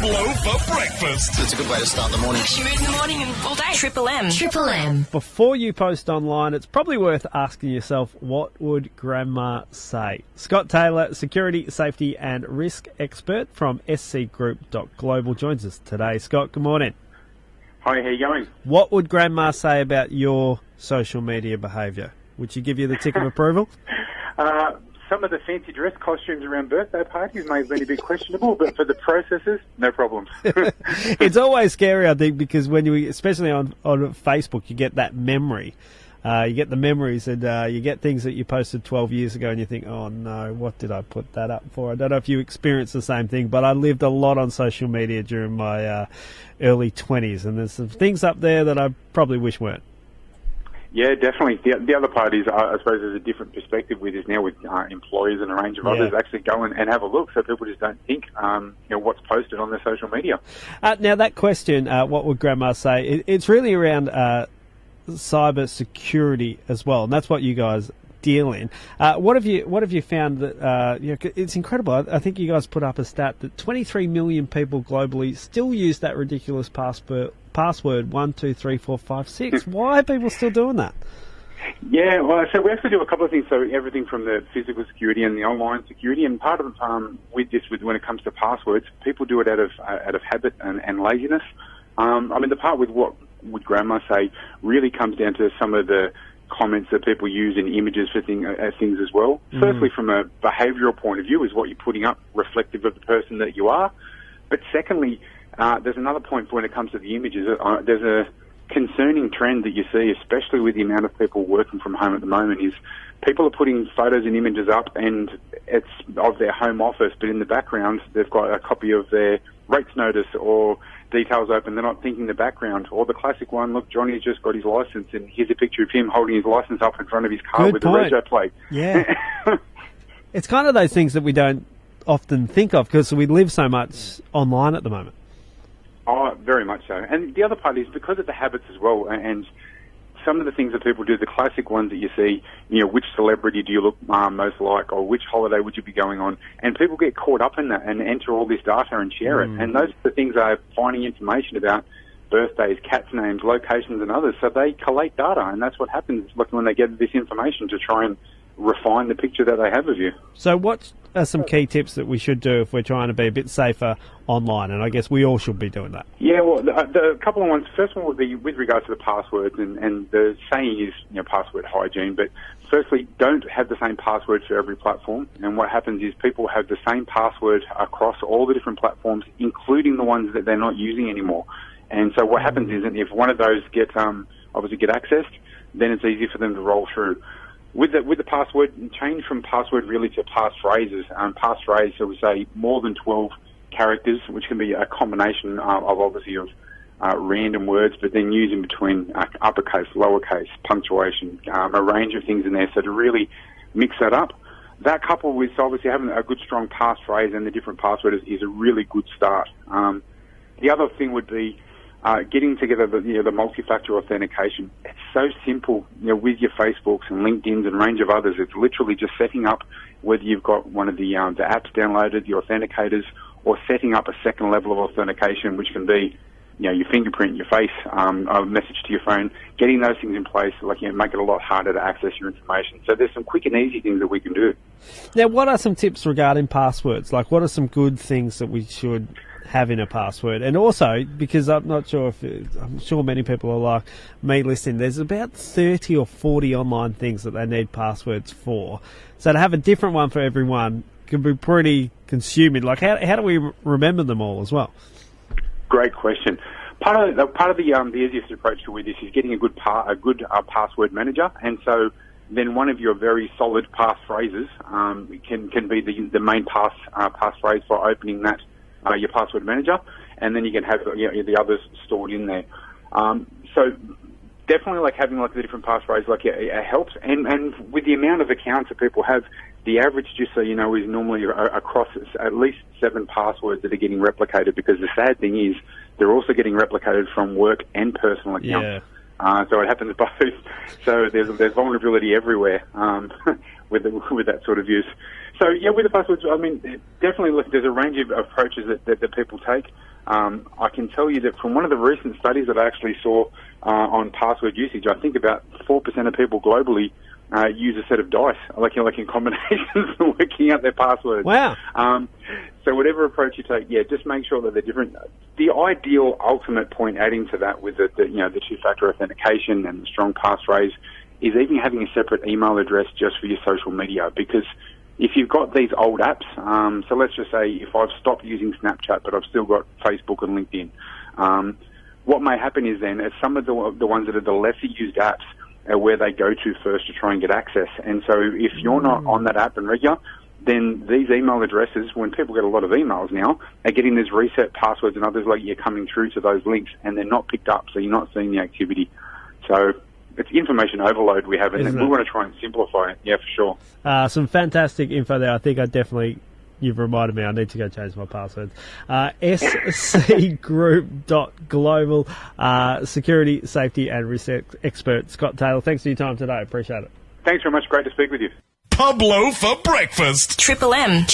Blow for breakfast. It's a good way to start the morning. Makes you move in the morning and all day. Triple M. Triple M. Before you post online, it's probably worth asking yourself, what would Grandma say? Scott Taylor, security, safety and risk expert from scgroup.global, joins us today. Scott, good morning. Hi, how you going? What would Grandma say about your social media behaviour? Would she give you the tick of approval? Some of the fancy dress costumes around birthday parties may have been a bit questionable, but for the processes, no problems. It's always scary, I think, because when you, especially on Facebook, you get that memory. You get the memories, and you get things that you posted 12 years ago, and you think, oh no, what did I put that up for? I don't know if you experienced the same thing, but I lived a lot on social media during my early 20s, and there's some things up there that I probably wish weren't. Yeah, definitely. The other part is, I suppose there's a different perspective with this now with employers and a range of others actually go and have a look, so people just don't think what's posted on their social media. Now, that question, what would Grandma say, it's really around cyber security as well, and that's what you guys deal in. What have you found that it's incredible? I think you guys put up a stat that 23 million people globally still use that ridiculous password 123456. Why are people still doing that? Yeah, well, so we actually do a couple of things. So everything from the physical security and the online security, and part of with when it comes to passwords, people do it out of habit and laziness. The part with what would Grandma say really comes down to some of the comments that people use in images for things as well. Firstly, from a behavioural point of view, is what you're putting up reflective of the person that you are? But secondly, there's another point when it comes to the images. There's a concerning trend that you see, especially with the amount of people working from home at the moment, is people are putting photos and images up, and it's of their home office, but in the background they've got a copy of their rates notice or details open. They're not thinking the background. Or the classic one, look, Johnny's just got his licence, and here's a picture of him holding his licence up in front of his car with the rego plate. Yeah. It's kind of those things that we don't often think of because we live so much online at the moment. Oh, very much so. And the other part is because of the habits as well, and some of the things that people do, the classic ones that you see, which celebrity do you look most like, or which holiday would you be going on, and people get caught up in that and enter all this data and share it. And those are the things are finding information about birthdays, cats' names, locations and others, so they collate data, and that's what happens when they get this information to try and refine the picture that they have of you. So what are some key tips that we should do if we're trying to be a bit safer online? And I guess we all should be doing that. Yeah, well, the couple of ones. First one would be with regards to the passwords, and the saying is, password hygiene. But firstly, don't have the same password for every platform. And what happens is people have the same password across all the different platforms, including the ones that they're not using anymore. And so what happens is that if one of those gets accessed, then it's easy for them to roll through. With the password, change from password really to passphrases. Passphrase, so we say more than 12 characters, which can be a combination of random words, but then using between uppercase, lowercase, punctuation, a range of things in there. So to really mix that up, that coupled with obviously having a good strong passphrase and the different passwords is a really good start. The other thing would be getting together the multi-factor authentication. It's so simple, with your Facebooks and LinkedIn's and range of others. It's literally just setting up whether you've got one of the apps downloaded, the authenticators, or setting up a second level of authentication, which can be, your fingerprint, your face, a message to your phone. Getting those things in place, make it a lot harder to access your information. So there's some quick and easy things that we can do. Now, what are some tips regarding passwords? Like, what are some good things that we should have in a password? And also, because I'm sure many people are like me listening, there's about 30 or 40 online things that they need passwords for. So to have a different one for everyone can be pretty consuming. Like, how do we remember them all as well? Great question. Part of the easiest approach to this is getting a good password manager, and so then one of your very solid passphrases can be the main passphrase for opening that your password manager, and then you can have the others stored in there. So definitely having the different passphrases it helps, and with the amount of accounts that people have, the average, just so you know, is normally across at least 7 passwords that are getting replicated, because the sad thing is they're also getting replicated from work and personal accounts. Yeah. So it happens both. So there's vulnerability everywhere with that sort of use. So, yeah, with the passwords, I mean, definitely, look, there's a range of approaches that people take. I can tell you that from one of the recent studies that I actually saw on password usage, I think about 4% of people globally use a set of dice, like in combinations, working out their passwords. Wow. So whatever approach you take, yeah, just make sure that they're different. The ideal ultimate point, adding to that with the two-factor authentication and the strong passphrase, is even having a separate email address just for your social media, because if you've got these old apps, so let's just say if I've stopped using Snapchat but I've still got Facebook and LinkedIn, what may happen is then some of the ones that are the lesser used apps are where they go to first to try and get access. And so if you're not on that app and regular, then these email addresses, when people get a lot of emails now, they're getting these reset passwords and others like you're coming through to those links and they're not picked up, so you're not seeing the activity. So it's information overload we have, and we want to try and simplify it. Yeah, for sure. Some fantastic info there. I think you've reminded me I need to go change my passwords. scgroup.global, security, safety and risk expert Scott Taylor. Thanks for your time today. Appreciate it. Thanks very much. Great to speak with you. Pablo for breakfast. Triple M.